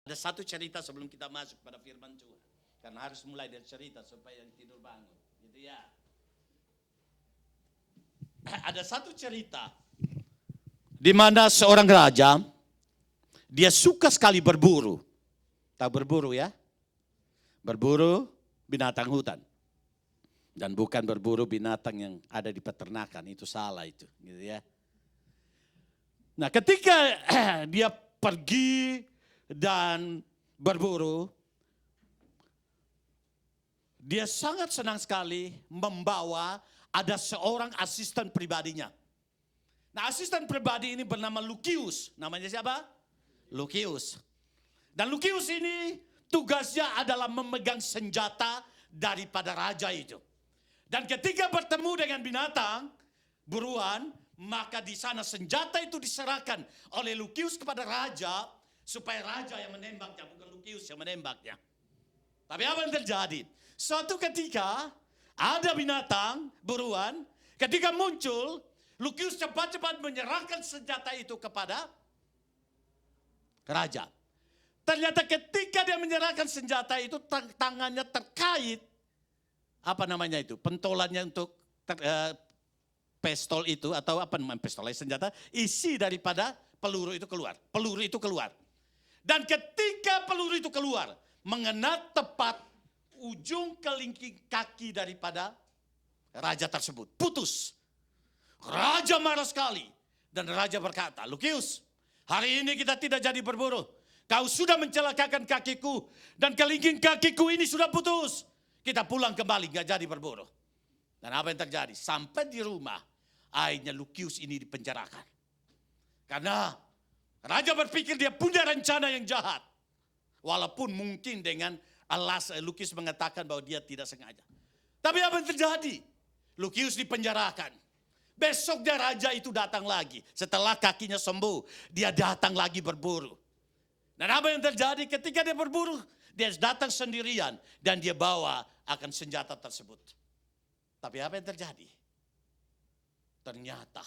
Ada satu cerita sebelum kita masuk pada firman Tuhan. Karena harus mulai dari cerita supaya yang tidur bangun. Gitu ya. Ada satu cerita di mana seorang raja dia suka sekali berburu. Tahu berburu ya? Berburu binatang hutan. Dan bukan berburu binatang yang ada di peternakan, itu salah itu, gitu ya. Nah, ketika dia pergi dan berburu, dia sangat senang sekali membawa ada seorang asisten pribadinya. Nah, asisten pribadi ini bernama Lukius. Namanya siapa? Lukius. Dan Lukius ini tugasnya adalah memegang senjata daripada raja itu. Dan ketika bertemu dengan binatang buruan, maka di sana senjata itu diserahkan oleh Lukius kepada raja, supaya raja yang menembaknya, bukan Lukius yang menembaknya. Tapi apa yang terjadi? Suatu ketika ada binatang buruan, ketika muncul, Lukius cepat-cepat menyerahkan senjata itu kepada raja. Ternyata ketika dia menyerahkan senjata itu, tangannya terkait, apa namanya itu, pentolannya untuk pistol itu, atau apa namanya pistol, senjata, isi daripada peluru itu keluar. Peluru itu keluar. Dan ketika peluru itu keluar, mengena tepat ujung kelingking kaki daripada raja tersebut. Putus. Raja marah sekali. Dan raja berkata, Lukius, hari ini kita tidak jadi berburu. Kau sudah mencelakakan kakiku. Dan kelingking kakiku ini sudah putus. Kita pulang kembali, gak jadi berburu. Dan apa yang terjadi? Sampai di rumah, akhirnya Lukius ini dipenjarakan. Karena raja berpikir dia punya rencana yang jahat. Walaupun mungkin dengan Lukius mengatakan bahwa dia tidak sengaja. Tapi apa yang terjadi? Lukius dipenjarakan. Besoknya raja itu datang lagi. Setelah kakinya sembuh, dia datang lagi berburu. Dan apa yang terjadi ketika dia berburu? Dia datang sendirian dan dia bawa akan senjata tersebut. Tapi apa yang terjadi? Ternyata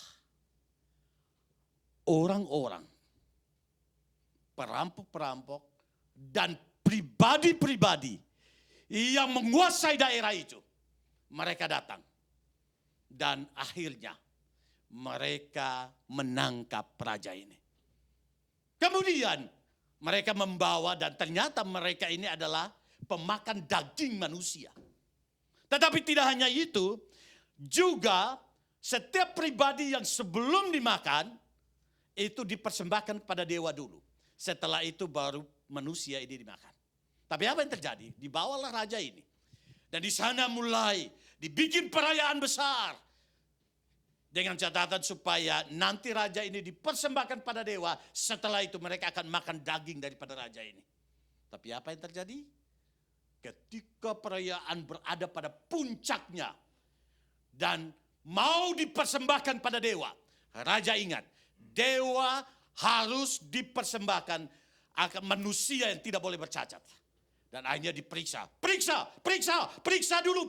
orang-orang, perampok-perampok dan pribadi-pribadi yang menguasai daerah itu, mereka datang. Dan akhirnya mereka menangkap raja ini. Kemudian mereka membawa, dan ternyata mereka ini adalah pemakan daging manusia. Tetapi tidak hanya itu, juga setiap pribadi yang sebelum dimakan, itu dipersembahkan kepada dewa dulu. Setelah itu baru manusia ini dimakan. Tapi apa yang terjadi? Dibawalah raja ini. Dan di sana mulai dibikin perayaan besar. Dengan catatan supaya nanti raja ini dipersembahkan pada dewa. Setelah itu mereka akan makan daging daripada raja ini. Tapi apa yang terjadi? Ketika perayaan berada pada puncaknya. Dan mau dipersembahkan pada dewa. Raja ingat, dewa harus dipersembahkan akan manusia yang tidak boleh bercacat. Dan akhirnya diperiksa. Periksa dulu.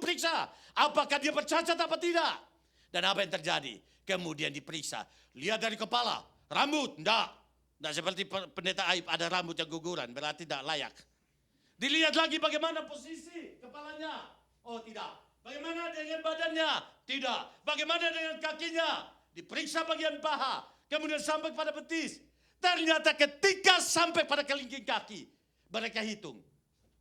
Apakah dia bercacat apa tidak? Dan apa yang terjadi? Kemudian diperiksa. Lihat dari kepala, rambut, enggak. Enggak seperti pendeta Aib, ada rambut yang guguran, berarti tidak layak. Dilihat lagi bagaimana posisi kepalanya. Oh tidak. Bagaimana dengan badannya? Tidak. Bagaimana dengan kakinya? Diperiksa bagian paha. Kemudian sampai pada betis. Ternyata ketika sampai pada kelingking kaki, mereka hitung.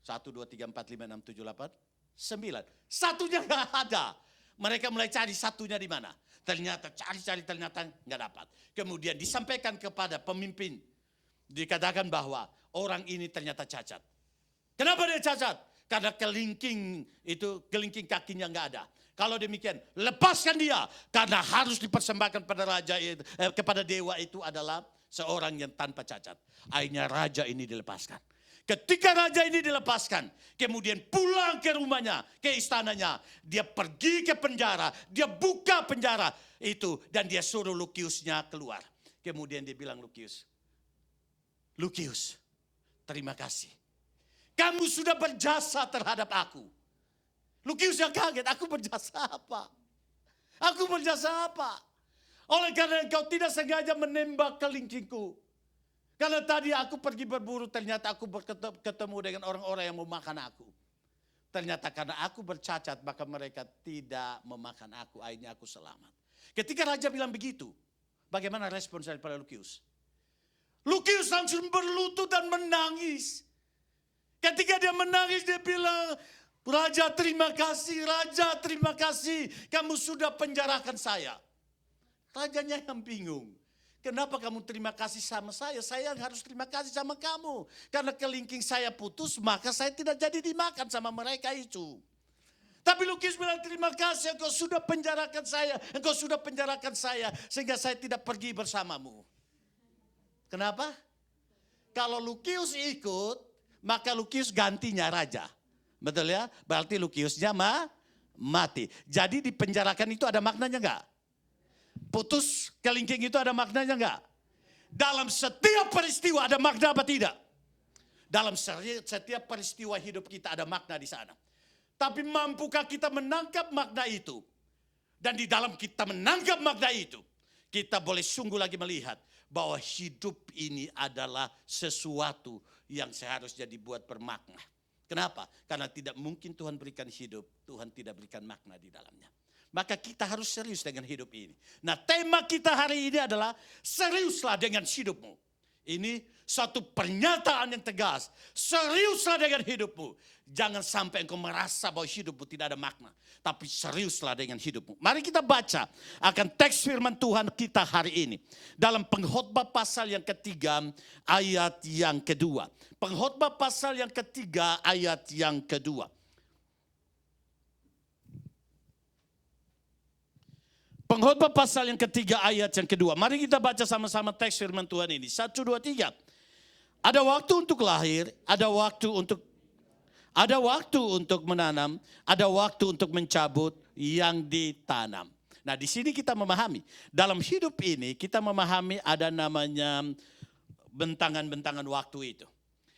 1, 2, 3, 4, 5, 6, 7, 8, 9. Satunya enggak ada. Mereka mulai cari satunya di mana. Ternyata cari ternyata enggak dapat. Kemudian disampaikan kepada pemimpin. Dikatakan bahwa orang ini ternyata cacat. Kenapa dia cacat? Karena kelingking kakinya enggak ada. Kalau demikian, lepaskan dia. Karena harus dipersembahkan pada raja kepada dewa itu adalah seorang yang tanpa cacat. Akhirnya raja ini dilepaskan. Ketika raja ini dilepaskan, kemudian pulang ke rumahnya, ke istananya, dia pergi ke penjara, dia buka penjara itu, dan dia suruh Lukiusnya keluar. Kemudian dia bilang, Lukius, terima kasih. Kamu sudah berjasa terhadap aku. Lukius yang kaget, aku berjasa apa? Oleh karena engkau tidak sengaja menembak kelingkingku. Karena tadi aku pergi berburu, ternyata aku ketemu dengan orang-orang yang mau makan aku. Ternyata karena aku bercacat, maka mereka tidak memakan aku. Akhirnya aku selamat. Ketika raja bilang begitu, bagaimana respon daripada Lukius? Lukius langsung berlutut dan menangis. Ketika dia menangis, dia bilang, Raja terima kasih, kamu sudah penjarakan saya. Rajanya yang bingung. Kenapa kamu terima kasih sama saya? Saya yang harus terima kasih sama kamu. Karena kelingking saya putus, maka saya tidak jadi dimakan sama mereka itu. Tapi Lukius bilang, terima kasih engkau sudah penjarakan saya. Sehingga saya tidak pergi bersamamu. Kenapa? Kalau Lukius ikut, maka Lukius gantinya raja. Betul ya? Berarti Lukiusnya mati. Jadi dipenjarakan itu ada maknanya enggak? Putus kelingking itu ada maknanya enggak? Dalam setiap peristiwa ada makna apa tidak? Dalam setiap peristiwa hidup kita ada makna di sana. Tapi mampukah kita menangkap makna itu? Dan di dalam kita menangkap makna itu, kita boleh sungguh lagi melihat bahwa hidup ini adalah sesuatu yang seharusnya dibuat bermakna. Kenapa? Karena tidak mungkin Tuhan berikan hidup, Tuhan tidak berikan makna di dalamnya. Maka kita harus serius dengan hidup ini. Nah, tema kita hari ini adalah seriuslah dengan hidupmu. Ini satu pernyataan yang tegas. Seriuslah dengan hidupmu. Jangan sampai engkau merasa bahwa hidupmu tidak ada makna. Tapi seriuslah dengan hidupmu. Mari kita baca akan teks firman Tuhan kita hari ini. Dalam Pengkhotbah pasal yang ketiga ayat yang kedua. Pengkhotbah pasal yang ketiga ayat yang kedua. Pengkhotbah pasal yang ketiga ayat yang kedua. Mari kita baca sama-sama teks firman Tuhan ini. 1, 2, 3. Ada waktu untuk lahir, ada waktu untuk menanam, ada waktu untuk mencabut yang ditanam. Nah, di sini kita memahami, dalam hidup ini kita memahami ada namanya bentangan-bentangan waktu itu.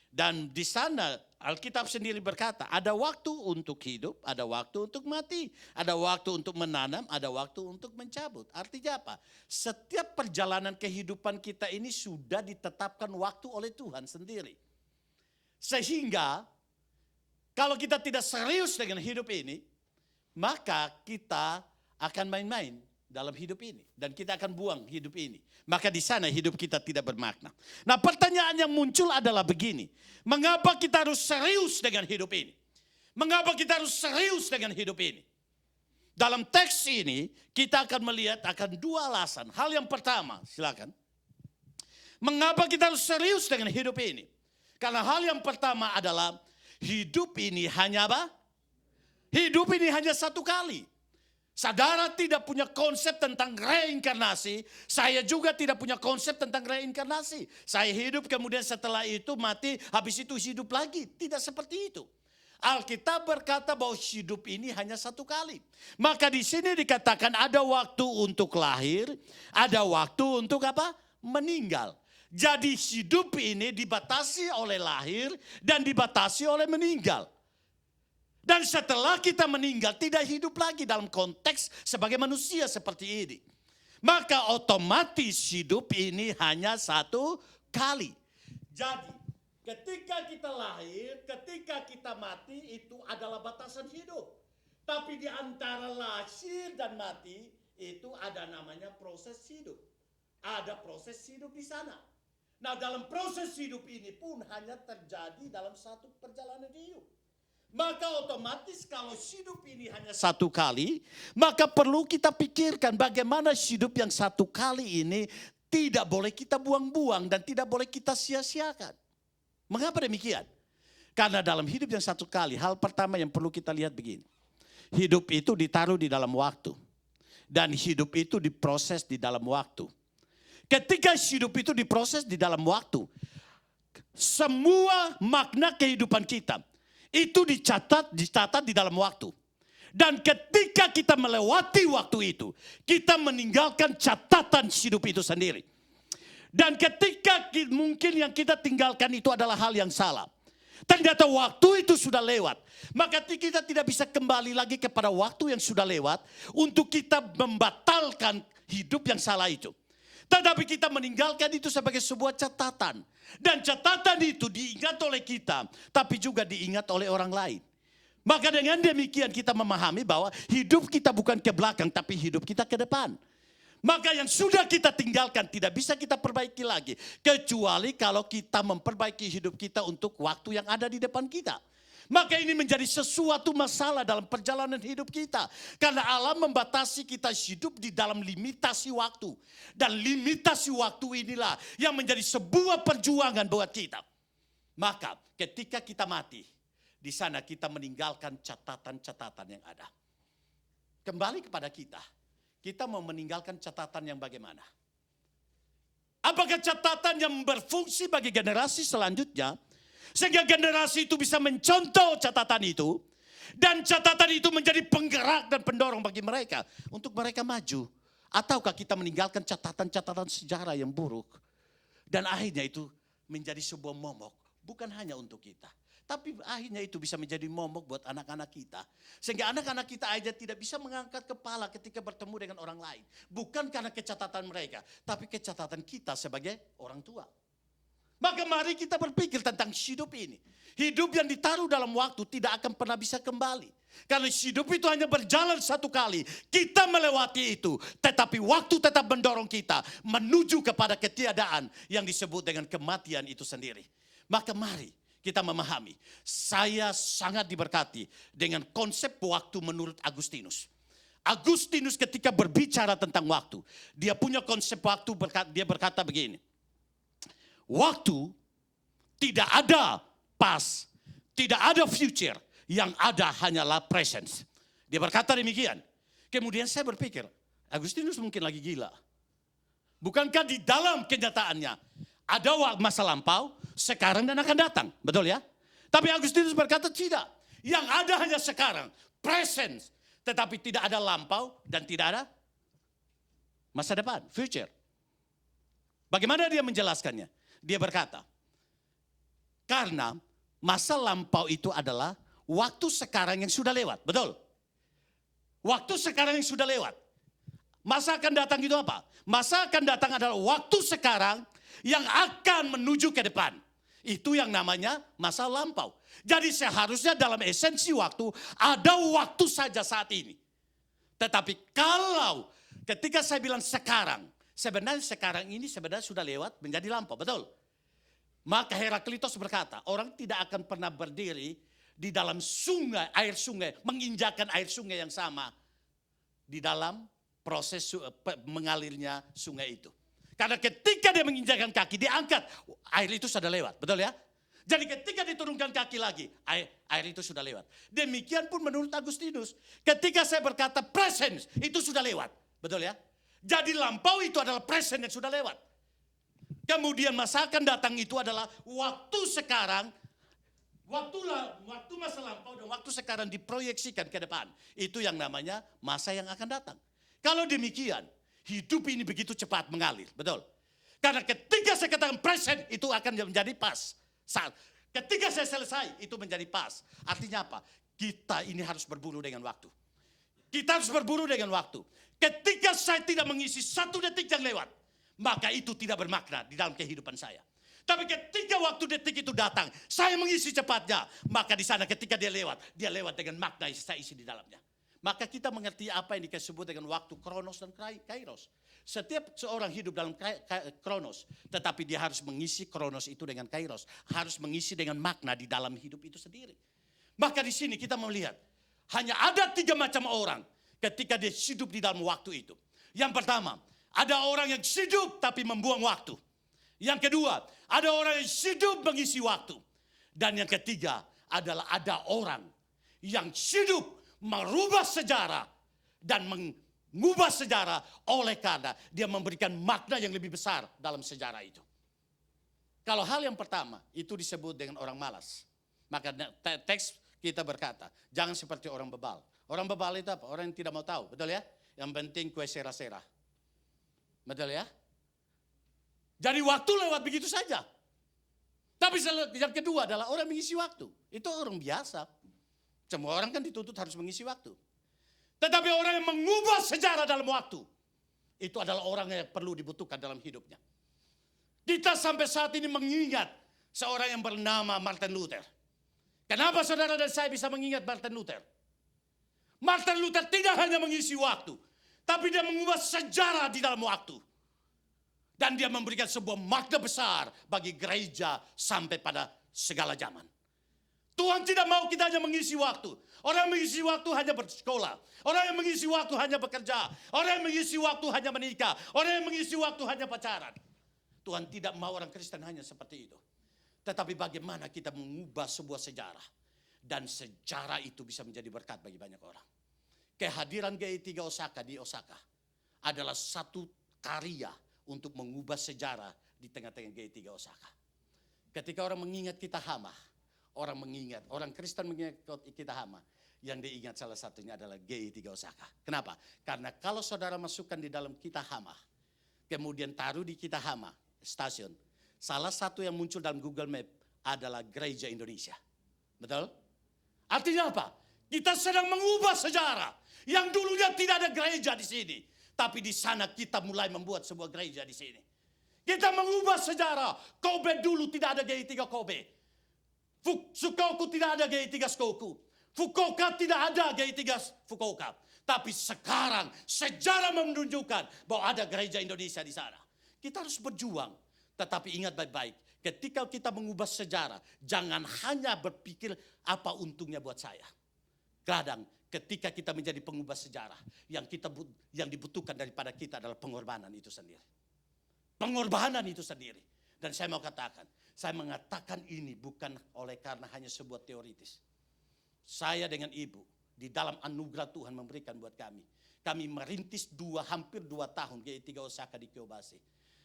Dan di sana Alkitab sendiri berkata, ada waktu untuk hidup, ada waktu untuk mati, ada waktu untuk menanam, ada waktu untuk mencabut. Artinya apa? Setiap perjalanan kehidupan kita ini sudah ditetapkan waktu oleh Tuhan sendiri. Sehingga kalau kita tidak serius dengan hidup ini, maka kita akan main-main dalam hidup ini. Dan kita akan buang hidup ini. Maka di sana hidup kita tidak bermakna. Nah, pertanyaan yang muncul adalah begini. Mengapa kita harus serius dengan hidup ini? Mengapa kita harus serius dengan hidup ini? Dalam teks ini kita akan melihat akan dua alasan. Hal yang pertama, silakan. Mengapa kita harus serius dengan hidup ini? Karena hal yang pertama adalah hidup ini hanya apa? Hidup ini hanya satu kali. Saudara tidak punya konsep tentang reinkarnasi. Saya juga tidak punya konsep tentang reinkarnasi. Saya hidup kemudian setelah itu mati, habis itu hidup lagi. Tidak seperti itu. Alkitab berkata bahwa hidup ini hanya satu kali. Maka di sini dikatakan ada waktu untuk lahir, ada waktu untuk apa? Meninggal. Jadi hidup ini dibatasi oleh lahir dan dibatasi oleh meninggal. Dan setelah kita meninggal tidak hidup lagi dalam konteks sebagai manusia seperti ini. Maka otomatis hidup ini hanya satu kali. Jadi ketika kita lahir, ketika kita mati itu adalah batasan hidup. Tapi di antara lahir dan mati itu ada namanya proses hidup. Ada proses hidup di sana. Nah, dalam proses hidup ini pun hanya terjadi dalam satu perjalanan hidup. Maka otomatis kalau hidup ini hanya satu kali, maka perlu kita pikirkan bagaimana hidup yang satu kali ini tidak boleh kita buang-buang dan tidak boleh kita sia-siakan. Mengapa demikian? Karena dalam hidup yang satu kali, hal pertama yang perlu kita lihat begini. Hidup itu ditaruh di dalam waktu. Dan hidup itu diproses di dalam waktu. Ketika hidup itu diproses di dalam waktu, semua makna kehidupan kita itu dicatat di dalam waktu. Dan ketika kita melewati waktu itu, kita meninggalkan catatan hidup itu sendiri. Dan ketika mungkin yang kita tinggalkan itu adalah hal yang salah. Ternyata waktu itu sudah lewat. Maka kita tidak bisa kembali lagi kepada waktu yang sudah lewat untuk kita membatalkan hidup yang salah itu. Tetapi kita meninggalkan itu sebagai sebuah catatan. Dan catatan itu diingat oleh kita, tapi juga diingat oleh orang lain. Maka dengan demikian kita memahami bahwa hidup kita bukan ke belakang, tapi hidup kita ke depan. Maka yang sudah kita tinggalkan tidak bisa kita perbaiki lagi. Kecuali kalau kita memperbaiki hidup kita untuk waktu yang ada di depan kita. Maka ini menjadi sesuatu masalah dalam perjalanan hidup kita. Karena Allah membatasi kita hidup di dalam limitasi waktu. Dan limitasi waktu inilah yang menjadi sebuah perjuangan buat kita. Maka ketika kita mati, di sana kita meninggalkan catatan-catatan yang ada. Kembali kepada kita. Kita mau meninggalkan catatan yang bagaimana? Apakah catatan yang berfungsi bagi generasi selanjutnya? Sehingga generasi itu bisa mencontoh catatan itu. Dan catatan itu menjadi penggerak dan pendorong bagi mereka. Untuk mereka maju. Ataukah kita meninggalkan catatan-catatan sejarah yang buruk. Dan akhirnya itu menjadi sebuah momok. Bukan hanya untuk kita. Tapi akhirnya itu bisa menjadi momok buat anak-anak kita. Sehingga anak-anak kita aja tidak bisa mengangkat kepala ketika bertemu dengan orang lain. Bukan karena kecatatan mereka. Tapi kecatatan kita sebagai orang tua. Maka mari kita berpikir tentang hidup ini. Hidup yang ditaruh dalam waktu tidak akan pernah bisa kembali. Karena hidup itu hanya berjalan satu kali. Kita melewati itu. Tetapi waktu tetap mendorong kita menuju kepada ketiadaan yang disebut dengan kematian itu sendiri. Maka mari kita memahami. Saya sangat diberkati dengan konsep waktu menurut Agustinus. Agustinus ketika berbicara tentang waktu. Dia punya konsep waktu, dia berkata begini. Waktu tidak ada past, tidak ada future, yang ada hanyalah presence. Dia berkata demikian. Kemudian saya berpikir, Agustinus mungkin lagi gila. Bukankah di dalam kenyataannya ada masa lampau, sekarang dan akan datang, betul ya? Tapi Agustinus berkata tidak. Yang ada hanya sekarang, presence, tetapi tidak ada lampau dan tidak ada masa depan, future. Bagaimana dia menjelaskannya? Dia berkata, karena masa lampau itu adalah waktu sekarang yang sudah lewat. Betul? Waktu sekarang yang sudah lewat. Masa akan datang itu apa? Masa akan datang adalah waktu sekarang yang akan menuju ke depan. Itu yang namanya masa lampau. Jadi seharusnya dalam esensi waktu, ada waktu saja saat ini. Tetapi kalau ketika saya bilang sekarang, sebenarnya sekarang ini sebenarnya sudah lewat menjadi lampau, betul? Maka Heraklitos berkata, orang tidak akan pernah berdiri di dalam sungai, air sungai, menginjakan air sungai yang sama di dalam proses mengalirnya sungai itu. Karena ketika dia menginjakan kaki, dia angkat, air itu sudah lewat, betul ya? Jadi ketika diturunkan kaki lagi, air itu sudah lewat. Demikian pun menurut Agustinus, ketika saya berkata presence, itu sudah lewat, betul ya? Jadi lampau itu adalah present yang sudah lewat. Kemudian masa akan datang itu adalah waktu sekarang. Waktu masa lampau dan waktu sekarang diproyeksikan ke depan. Itu yang namanya masa yang akan datang. Kalau demikian, hidup ini begitu cepat mengalir. Betul? Karena ketika saya katakan present, itu akan menjadi pas. Ketika saya selesai, itu menjadi pas. Artinya apa? Kita ini harus berburu dengan waktu. Kita harus berburu dengan waktu. Ketika saya tidak mengisi 1 detik yang lewat, maka itu tidak bermakna di dalam kehidupan saya. Tapi ketika waktu detik itu datang, saya mengisi cepatnya, maka di sana ketika dia lewat dengan makna yang saya isi di dalamnya. Maka kita mengerti apa yang disebut dengan waktu kronos dan kairos. Setiap seorang hidup dalam kronos, tetapi dia harus mengisi kronos itu dengan kairos, harus mengisi dengan makna di dalam hidup itu sendiri. Maka di sini kita melihat hanya ada 3 macam orang ketika dia hidup di dalam waktu itu. Yang pertama, ada orang yang hidup tapi membuang waktu. Yang kedua, ada orang yang hidup mengisi waktu. Dan yang ketiga adalah ada orang yang hidup merubah sejarah dan mengubah sejarah oleh karena dia memberikan makna yang lebih besar dalam sejarah itu. Kalau hal yang pertama itu disebut dengan orang malas. Maka teks kita berkata, jangan seperti orang bebal. Orang bebal itu apa? Orang yang tidak mau tahu, betul ya? Yang penting kue sera-sera. Betul ya? Jadi waktu lewat begitu saja. Tapi yang kedua adalah orang mengisi waktu. Itu orang biasa. Semua orang kan dituntut harus mengisi waktu. Tetapi orang yang mengubah sejarah dalam waktu. itu adalah orang yang perlu dibutuhkan dalam hidupnya. Kita sampai saat ini mengingat seorang yang bernama Martin Luther. Kenapa saudara dan saya bisa mengingat Martin Luther? Martin Luther tidak hanya mengisi waktu, tapi dia mengubah sejarah di dalam waktu. Dan dia memberikan sebuah makna besar bagi gereja sampai pada segala zaman. Tuhan tidak mau kita hanya mengisi waktu. Orang yang mengisi waktu hanya bersekolah. Orang yang mengisi waktu hanya bekerja. Orang yang mengisi waktu hanya menikah. Orang yang mengisi waktu hanya pacaran. Tuhan tidak mau orang Kristen hanya seperti itu. Tetapi bagaimana kita mengubah sebuah sejarah. Dan sejarah itu bisa menjadi berkat bagi banyak orang. Kehadiran GI3 Osaka di Osaka adalah satu karya untuk mengubah sejarah di tengah-tengah GI3 Osaka. Ketika orang mengingat Kitahama, orang Kristen mengingat Kitahama, yang diingat salah satunya adalah GI3 Osaka. Kenapa? Karena kalau saudara masukkan di dalam Kitahama, kemudian taruh di Kitahama stasiun, salah satu yang muncul dalam Google Map adalah Gereja Indonesia. Betul? Artinya apa? Kita sedang mengubah sejarah. Yang dulunya tidak ada gereja di sini. Tapi di sana kita mulai membuat sebuah gereja di sini. Kita mengubah sejarah. Kobe dulu tidak ada GI3 Kobe. Fukuoka tidak ada GI3 Shikoku. Fukuoka tidak ada GI3 Fukuoka. Tapi sekarang sejarah menunjukkan bahwa ada gereja Indonesia di sana. Kita harus berjuang. Tetapi ingat baik-baik. Ketika kita mengubah sejarah, jangan hanya berpikir apa untungnya buat saya. Kadang ketika kita menjadi pengubah sejarah, yang dibutuhkan daripada kita adalah pengorbanan itu sendiri. Pengorbanan itu sendiri. Dan saya mau katakan, saya mengatakan ini bukan oleh karena hanya sebuah teoritis. Saya dengan ibu di dalam anugerah Tuhan memberikan buat kami. Kami merintis hampir 2 tahun GI3 Osaka di Kyobashi.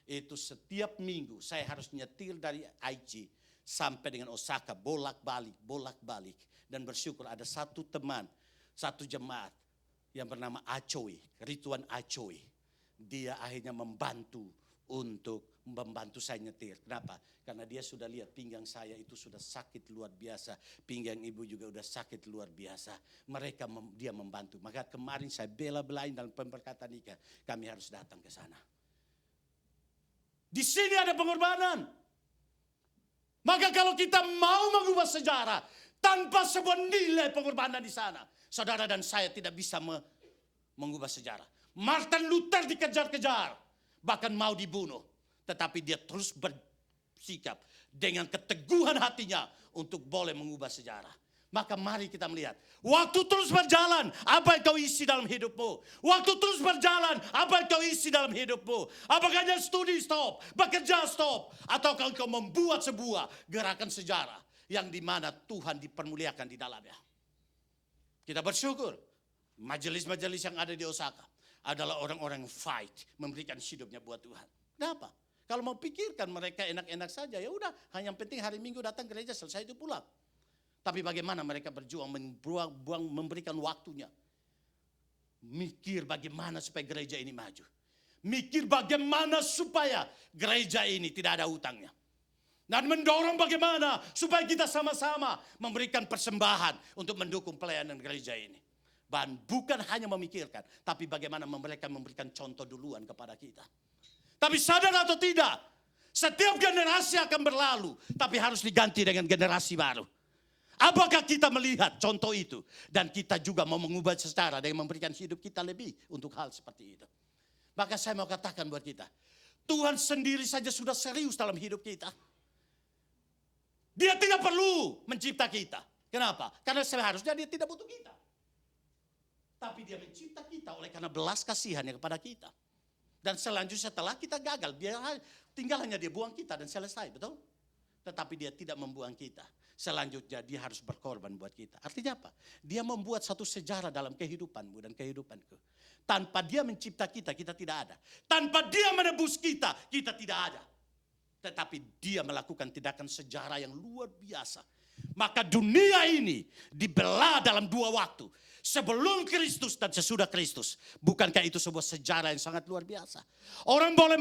Itu setiap minggu saya harus nyetir dari Aichi sampai dengan Osaka, bolak-balik. Dan bersyukur ada satu teman, satu jemaat yang bernama Acoy, Rituan Acoy. Dia akhirnya membantu saya nyetir. Kenapa? Karena dia sudah lihat pinggang saya itu sudah sakit luar biasa. Pinggang ibu juga sudah sakit luar biasa. Dia membantu. Maka kemarin saya bela-belain dalam pemberkatan nikah. Kami harus datang ke sana. Di sini ada pengorbanan. Maka kalau kita mau mengubah sejarah tanpa sebuah nilai pengorbanan di sana, saudara dan saya tidak bisa mengubah sejarah. Martin Luther dikejar-kejar, bahkan mau dibunuh. Tetapi dia terus bersikap dengan keteguhan hatinya untuk boleh mengubah sejarah. Maka mari kita melihat. Waktu terus berjalan, apa yang kau isi dalam hidupmu? Waktu terus berjalan, apa yang kau isi dalam hidupmu? Apakah hanya studi stop, bekerja stop? Atau kau membuat sebuah gerakan sejarah yang dimana Tuhan dipermuliakan di dalamnya? Kita bersyukur. Majelis-majelis yang ada di Osaka adalah orang-orang yang fight, memberikan hidupnya buat Tuhan. Kenapa? Kalau mau pikirkan mereka enak-enak saja, ya udah, hanya yang penting hari Minggu datang gereja, selesai itu pulang. Tapi bagaimana mereka berjuang, memberikan waktunya. Mikir bagaimana supaya gereja ini maju. Mikir bagaimana supaya gereja ini tidak ada hutangnya. Dan mendorong bagaimana supaya kita sama-sama memberikan persembahan untuk mendukung pelayanan gereja ini. Dan bukan hanya memikirkan, tapi bagaimana mereka memberikan contoh duluan kepada kita. Tapi sadar atau tidak, setiap generasi akan berlalu, tapi harus diganti dengan generasi baru. Apakah kita melihat contoh itu? Dan kita juga mau mengubah secara dengan memberikan hidup kita lebih untuk hal seperti itu. Maka saya mau katakan buat kita, Tuhan sendiri saja sudah serius dalam hidup kita. Dia tidak perlu mencipta kita. Kenapa? Karena seharusnya dia tidak butuh kita. Tapi dia mencipta kita oleh karena belas kasihannya kepada kita. Dan selanjutnya setelah kita gagal, tinggal hanya dia buang kita dan selesai, betul? Tetapi dia tidak membuang kita. Selanjutnya dia harus berkorban buat kita. Artinya apa? Dia membuat satu sejarah dalam kehidupanmu dan kehidupanku. Tanpa dia mencipta kita, kita tidak ada. Tanpa dia menebus kita, kita tidak ada. Tetapi dia melakukan tindakan sejarah yang luar biasa. Maka dunia ini dibelah dalam 2 waktu. Sebelum Kristus dan sesudah Kristus. Bukankah itu sebuah sejarah yang sangat luar biasa? Orang boleh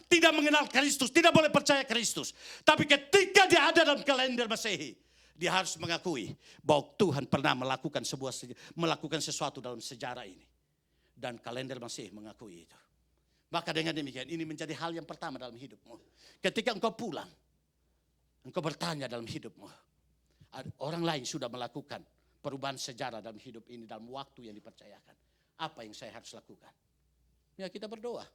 tidak mengenal Kristus, tidak boleh percaya Kristus. Tapi ketika dia ada dalam kalender Masehi, dia harus mengakui bahwa Tuhan pernah melakukan sesuatu dalam sejarah ini. Dan kalender Masehi mengakui itu. Maka dengan demikian ini menjadi hal yang pertama dalam hidupmu. Ketika engkau pulang, engkau bertanya dalam hidupmu. Orang lain sudah melakukan perubahan sejarah dalam hidup ini dalam waktu yang dipercayakan. Apa yang saya harus lakukan? Ya kita berdoa.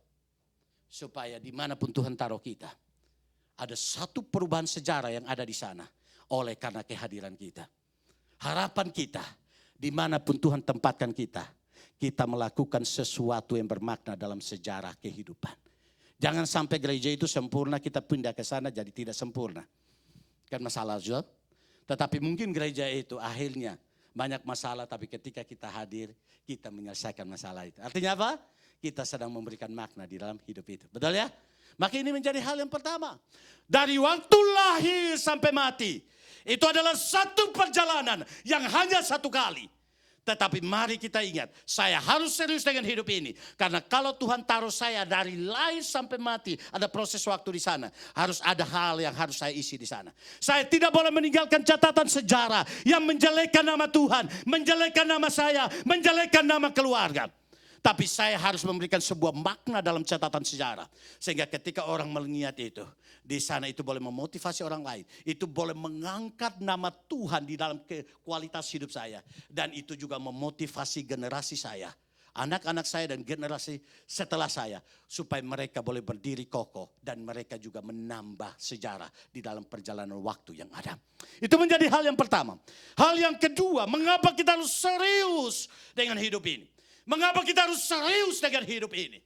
Supaya dimanapun Tuhan taruh kita, ada satu perubahan sejarah yang ada di sana. Oleh karena kehadiran kita. Harapan kita, dimanapun Tuhan tempatkan kita melakukan sesuatu yang bermakna dalam sejarah kehidupan. Jangan sampai gereja itu sempurna, kita pindah ke sana jadi tidak sempurna. Kan masalah juga. Tetapi mungkin gereja itu akhirnya banyak masalah, tapi ketika kita hadir, kita menyelesaikan masalah itu. Artinya apa? Kita sedang memberikan makna di dalam hidup itu. Betul ya? Maka ini menjadi hal yang pertama. Dari waktu lahir sampai mati, itu adalah satu perjalanan yang hanya satu kali. Tetapi mari kita ingat, saya harus serius dengan hidup ini. Karena kalau Tuhan taruh saya dari lahir sampai mati, ada proses waktu di sana. Harus ada hal yang harus saya isi di sana. Saya tidak boleh meninggalkan catatan sejarah yang menjelekkan nama Tuhan, menjelekkan nama saya, menjelekkan nama keluarga. Tapi saya harus memberikan sebuah makna dalam catatan sejarah. Sehingga ketika orang melihat itu, di sana itu boleh memotivasi orang lain. Itu boleh mengangkat nama Tuhan di dalam kualitas hidup saya. Dan itu juga memotivasi generasi saya. Anak-anak saya dan generasi setelah saya. Supaya mereka boleh berdiri kokoh. Dan mereka juga menambah sejarah di dalam perjalanan waktu yang ada. Itu menjadi hal yang pertama. Hal yang kedua, mengapa kita harus serius dengan hidup ini? Mengapa kita harus serius dengan hidup ini?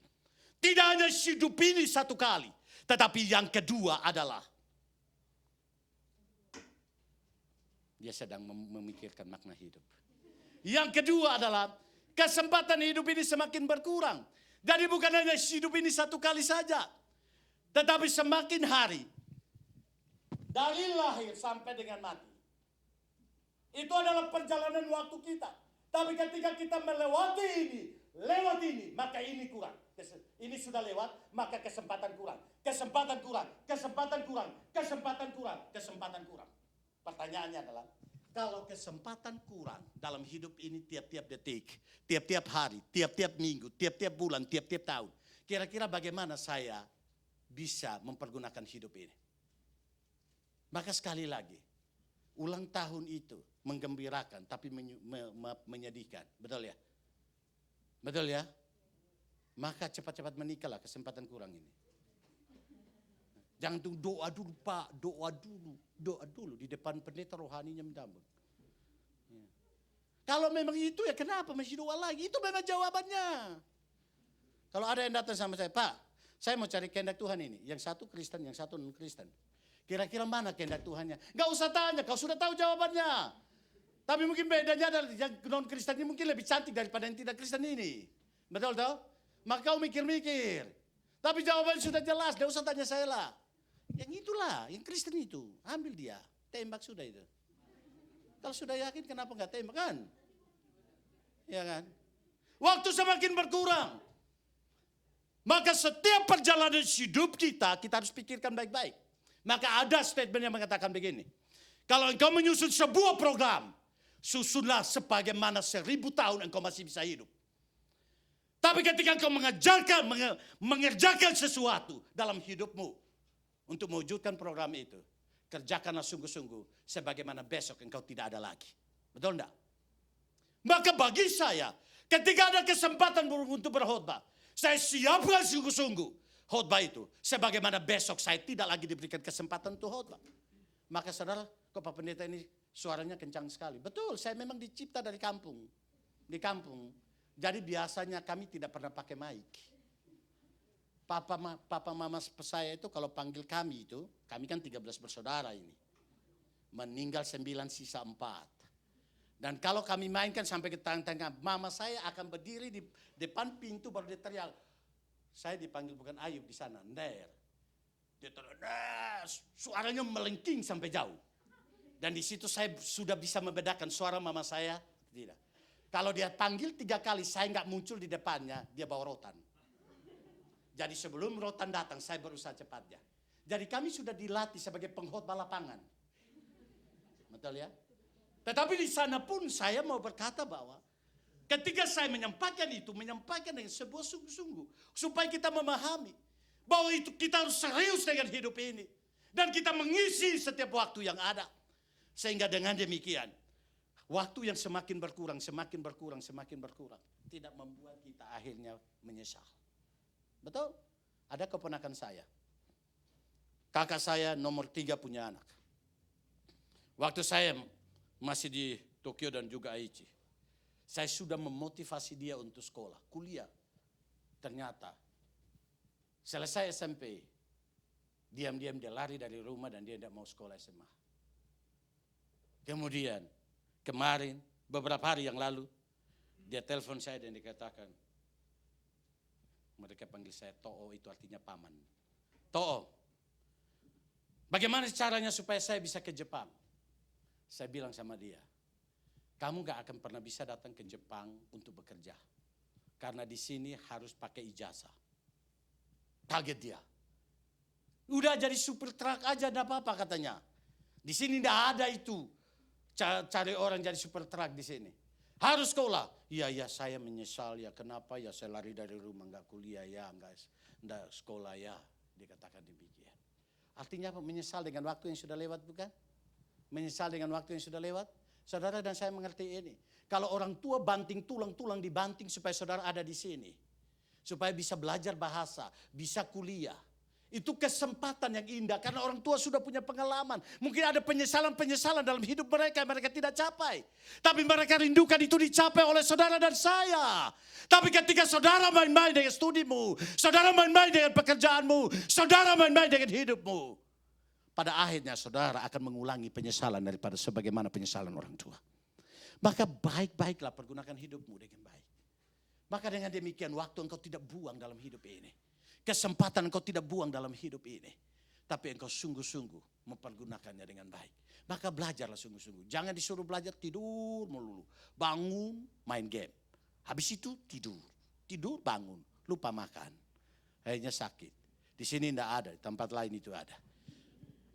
Tidak hanya hidup ini satu kali. Tetapi yang kedua adalah dia sedang memikirkan makna hidup. Yang kedua adalah kesempatan hidup ini semakin berkurang. Jadi bukan hanya hidup ini satu kali saja. Tetapi semakin hari. Dari lahir sampai dengan mati. Itu adalah perjalanan waktu kita. Tapi ketika kita melewati ini, lewat ini, maka ini kurang. Ini sudah lewat, maka kesempatan kurang. Kesempatan kurang, kesempatan kurang, kesempatan kurang, kesempatan kurang. Pertanyaannya adalah, kalau kesempatan kurang dalam hidup ini tiap-tiap detik, tiap-tiap hari, tiap-tiap minggu, tiap-tiap bulan, tiap-tiap tahun. Kira-kira bagaimana saya bisa mempergunakan hidup ini? Maka sekali lagi, ulang tahun itu menggembirakan tapi menyedihkan. Betul ya? Betul ya? Maka cepat-cepat menikahlah, kesempatan kurang ini. Jangan tunggu doa dulu Pak, doa dulu di depan pendeta rohaninya mendambung. Ya. Kalau memang itu ya kenapa masih doa lagi? Itu memang jawabannya. Kalau ada yang datang sama saya, Pak, saya mau cari kehendak Tuhan ini. Yang satu Kristen, yang satu non-Kristen. Kira-kira mana kehendak Tuhannya? Gak usah tanya, kau sudah tahu jawabannya. Tapi mungkin bedanya adalah yang non-Kristen ini mungkin lebih cantik daripada yang tidak Kristen ini. Betul toh? Maka kau mikir-mikir. Tapi jawabannya sudah jelas, gak usah tanya saya lah. Yang itulah, yang Kristen itu. Ambil dia, tembak sudah itu. Kalau sudah yakin kenapa gak tembak kan? Ya kan? Waktu semakin berkurang. Maka setiap perjalanan hidup kita harus pikirkan baik-baik. Maka ada statement yang mengatakan begini. Kalau engkau menyusun sebuah program, susunlah sebagaimana 1000 tahun engkau masih bisa hidup. Tapi ketika engkau mengerjakan sesuatu dalam hidupmu untuk mewujudkan program itu, kerjakanlah sungguh-sungguh sebagaimana besok engkau tidak ada lagi. Betul enggak? Maka bagi saya, ketika ada kesempatan untuk berkhotbah, saya siapkan sungguh-sungguh khotbah itu sebagaimana besok saya tidak lagi diberikan kesempatan untuk khotbah. Maka saudara, kok Pak Pendeta ini suaranya kencang sekali. Betul, saya memang dicipta dari kampung. Di kampung. Jadi biasanya kami tidak pernah pakai mic. Papa mama saya itu kalau panggil kami itu, kami kan 13 bersaudara ini. Meninggal 9, sisa 4. Dan kalau kami mainkan sampai ke tengah-tengah, mama saya akan berdiri di depan pintu baru dia teriak. Saya dipanggil bukan Ayub di sana, Ner. Dia teriak, suaranya melengking sampai jauh. Dan di situ saya sudah bisa membedakan suara mama saya, tidak. Kalau dia panggil 3 kali, saya nggak muncul di depannya, dia bawa rotan. Jadi sebelum rotan datang, saya berusaha cepatnya. Jadi kami sudah dilatih sebagai pengkhotbah lapangan. Betul ya? Tetapi di sana pun saya mau berkata bahwa ketika saya menyampaikan dengan sebuah sungguh-sungguh. Supaya kita memahami bahwa itu kita harus serius dengan hidup ini. Dan kita mengisi setiap waktu yang ada. Sehingga dengan demikian, waktu yang semakin berkurang, tidak membuat kita akhirnya menyesal. Betul? Ada keponakan saya. Kakak saya nomor 3 punya anak. Waktu saya masih di Tokyo dan juga Aichi, saya sudah memotivasi dia untuk sekolah, kuliah. Ternyata selesai SMP, diam-diam dia lari dari rumah dan dia tidak mau sekolah SMA. Kemudian kemarin, beberapa hari yang lalu, dia telepon saya dan dikatakan, mereka panggil saya To'o, itu artinya paman. To'o, bagaimana caranya supaya saya bisa ke Jepang? Saya bilang sama dia, kamu gak akan pernah bisa datang ke Jepang untuk bekerja. Karena di sini harus pakai ijazah. Kaget dia. Udah jadi supir truk aja enggak apa-apa katanya. Di sini enggak ada itu. Cari orang jadi supir truk di sini. Harus sekolah. Iya saya menyesal ya. Kenapa ya saya lari dari rumah enggak kuliah ya, enggak sekolah ya. Dia katakan demikian. Artinya apa? Menyesal dengan waktu yang sudah lewat bukan? Menyesal dengan waktu yang sudah lewat. Saudara dan saya mengerti ini. Kalau orang tua banting tulang-tulang dibanting supaya saudara ada di sini. Supaya bisa belajar bahasa, bisa kuliah. Itu kesempatan yang indah karena orang tua sudah punya pengalaman. Mungkin ada penyesalan-penyesalan dalam hidup mereka yang mereka tidak capai. Tapi mereka rindukan itu dicapai oleh saudara dan saya. Tapi ketika saudara main-main dengan studimu, saudara main-main dengan pekerjaanmu, saudara main-main dengan hidupmu, pada akhirnya saudara akan mengulangi penyesalan daripada sebagaimana penyesalan orang tua. Maka baik-baiklah pergunakan hidupmu dengan baik. Maka dengan demikian waktu engkau tidak buang dalam hidup ini. Kesempatan engkau tidak buang dalam hidup ini. Tapi engkau sungguh-sungguh mempergunakannya dengan baik. Maka belajarlah sungguh-sungguh. Jangan disuruh belajar tidur melulu. Bangun main game. Habis itu tidur. Tidur bangun. Lupa makan. Akhirnya sakit. Di sini tidak ada. Di tempat lain itu ada.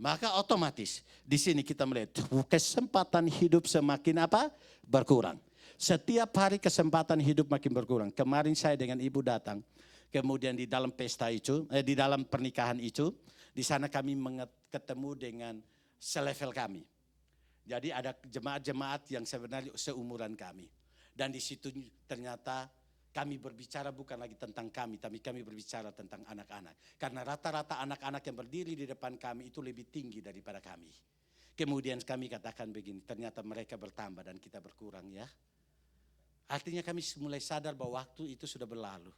Maka otomatis di sini kita melihat kesempatan hidup semakin apa? Berkurang. Setiap hari kesempatan hidup makin berkurang. Kemarin saya dengan ibu datang. Kemudian di dalam pesta itu, di dalam pernikahan itu, di sana kami ketemu dengan selevel kami. Jadi ada jemaat-jemaat yang sebenarnya seumuran kami. Dan di situ ternyata kami berbicara bukan lagi tentang kami, tapi kami berbicara tentang anak-anak. Karena rata-rata anak-anak yang berdiri di depan kami itu lebih tinggi daripada kami. Kemudian kami katakan begini, ternyata mereka bertambah dan kita berkurang ya. Artinya kami mulai sadar bahwa waktu itu sudah berlalu.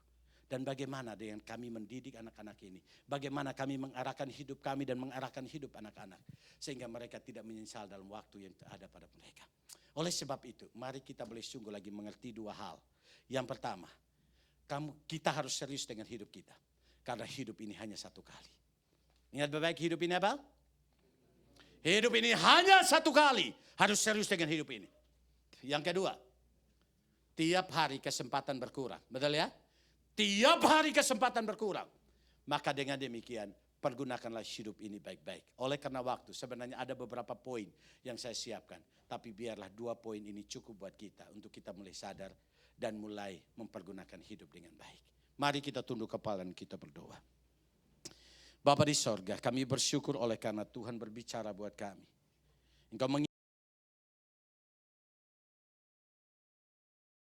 Dan bagaimana dengan kami mendidik anak-anak ini. Bagaimana kami mengarahkan hidup kami dan mengarahkan hidup anak-anak. Sehingga mereka tidak menyesal dalam waktu yang ada pada mereka. Oleh sebab itu, mari kita boleh sungguh lagi mengerti 2 hal. Yang pertama, kita harus serius dengan hidup kita. Karena hidup ini hanya 1 kali. Ingat baik hidup ini apa? Hidup ini hanya 1 kali. Harus serius dengan hidup ini. Yang kedua, tiap hari kesempatan berkurang. Betul ya? Tiap hari kesempatan berkurang. Maka dengan demikian, pergunakanlah hidup ini baik-baik. Oleh karena waktu, sebenarnya ada beberapa poin yang saya siapkan. Tapi biarlah 2 poin ini cukup buat kita. Untuk kita mulai sadar dan mulai mempergunakan hidup dengan baik. Mari kita tunduk kepala dan kita berdoa. Bapa di sorga, kami bersyukur oleh karena Tuhan berbicara buat kami. Engkau